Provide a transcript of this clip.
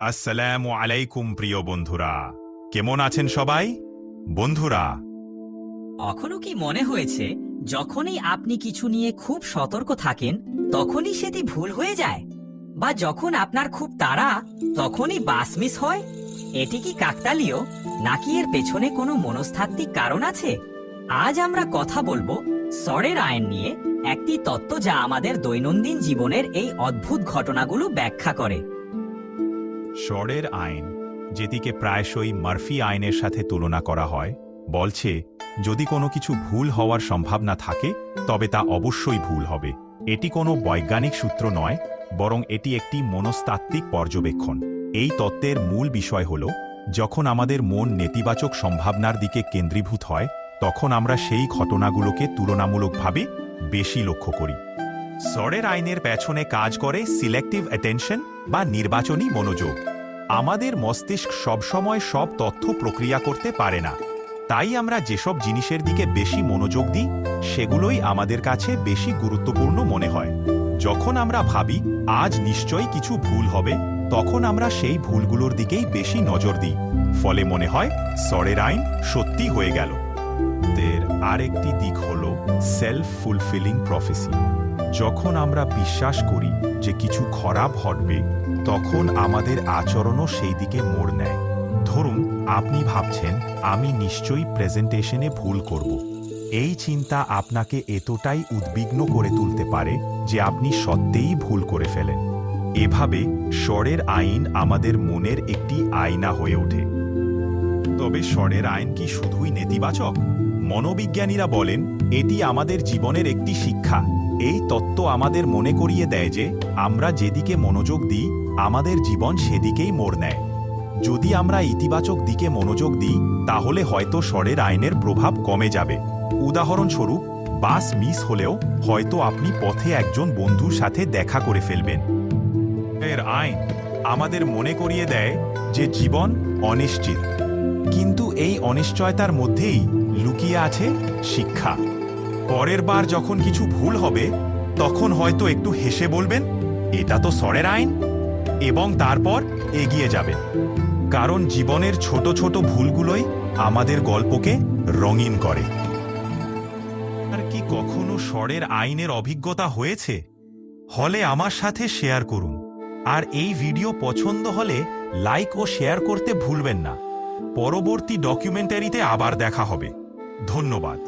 আসসালামু আলাইকুম প্রিয় বন্ধুরা, কেমন আছেন সবাই? বন্ধুরা, কখনো কি মনে হয়েছে যখনই আপনি কিছু নিয়ে খুব সতর্ক থাকেন তখনই সেটি ভুল হয়ে যায়? বা যখন আপনার খুব তাড়া তখনই বাস মিস হয়? এটি কি কাকতালীয়, নাকি এর পেছনে কোনো মনস্তাত্ত্বিক কারণ আছে? আজ আমরা কথা বলবো সরের আইন নিয়ে, একটি তত্ত্ব যা আমাদের দৈনন্দিন জীবনের এই অদ্ভুত ঘটনাগুলো ব্যাখ্যা করে। শরের আইন, যেটিকে প্রায়শই মার্ফি আইনের সাথে তুলনা করা হয়, বলছে যদি কোনো কিছু ভুল হওয়ার সম্ভাবনা থাকে তবে তা অবশ্যই ভুল হবে। এটি কোনো বৈজ্ঞানিক সূত্র নয়, বরং এটি একটি মনস্তাত্ত্বিক পর্যবেক্ষণ। এই তত্ত্বের মূল বিষয় হল, যখন আমাদের মন নেতিবাচক সম্ভাবনার দিকে কেন্দ্রীভূত হয় তখন আমরা সেই ঘটনাগুলোকে তুলনামূলকভাবে বেশি লক্ষ্য করি। সরের আইনের পেছনে কাজ করে সিলেক্টিভ অ্যাটেনশন বা নির্বাচনী মনোযোগ। আমাদের মস্তিষ্ক সবসময় সব তথ্য প্রক্রিয়া করতে পারে না, তাই আমরা যেসব জিনিসের দিকে বেশি মনোযোগ দিই সেগুলোই আমাদের কাছে বেশি গুরুত্বপূর্ণ মনে হয়। যখন আমরা ভাবি আজ নিশ্চয়ই কিছু ভুল হবে, তখন আমরা সেই ভুলগুলোর দিকেই বেশি নজর দিই, ফলে মনে হয় সরের আইন সত্যি হয়ে গেল। এর আরেকটি দিক হল সেলফ ফুলফিলিং প্রফেসি। যখন আমরা বিশ্বাস করি যে কিছু খারাপ ঘটবে, তখন আমাদের আচরণও সেই দিকে মোড় নেয়। ধরুন, আপনি ভাবছেন আমি নিশ্চয়ই প্রেজেন্টেশনে ভুল করব। এই চিন্তা আপনাকে এতটাই উদ্বিগ্ন করে তুলতে পারে যে আপনি সত্যিই ভুল করে ফেলেন। এভাবে শরের আইন আমাদের মনের একটি আয়না হয়ে ওঠে। তবে শরের আইন কি শুধুই নেতিবাচক? মনোবিজ্ঞানীরা বলেন এটি আমাদের জীবনের একটি শিক্ষা। এই তত্ত্ব আমাদের মনে করিয়ে দেয় যে আমরা যেদিকে মনোযোগ দিই আমাদের জীবন সেদিকেই মোড় নেয়। যদি আমরা ইতিবাচক দিকে মনোযোগ দিই তাহলে হয়তো শরের আইনের প্রভাব কমে যাবে। উদাহরণস্বরূপ, বাস মিস হলেও হয়তো আপনি পথে একজন বন্ধুর সাথে দেখা করে ফেলবেন। এর আইন আমাদের মনে করিয়ে দেয় যে জীবন অনিশ্চিত, কিন্তু এই অনিশ্চয়তার মধ্যেই লুকিয়ে আছে শিক্ষা। পরের বার যখন কিছু ভুল হবে তখন হয়তো একটু হেসে বলবেন, এটা তো শরের আইন, এবং তারপর এগিয়ে যাবেন। কারণ জীবনের ছোট ছোট ভুলগুলোই আমাদের গল্পকে রঙিন করে। আর কি কখনো শরের আইনের অভিজ্ঞতা হয়েছে? হলে আমার সাথে শেয়ার করুন। আর এই ভিডিও পছন্দ হলে লাইক ও শেয়ার করতে ভুলবেন না। পরবর্তী ডকুমেন্টারিতে আবার দেখা হবে। ধন্যবাদ।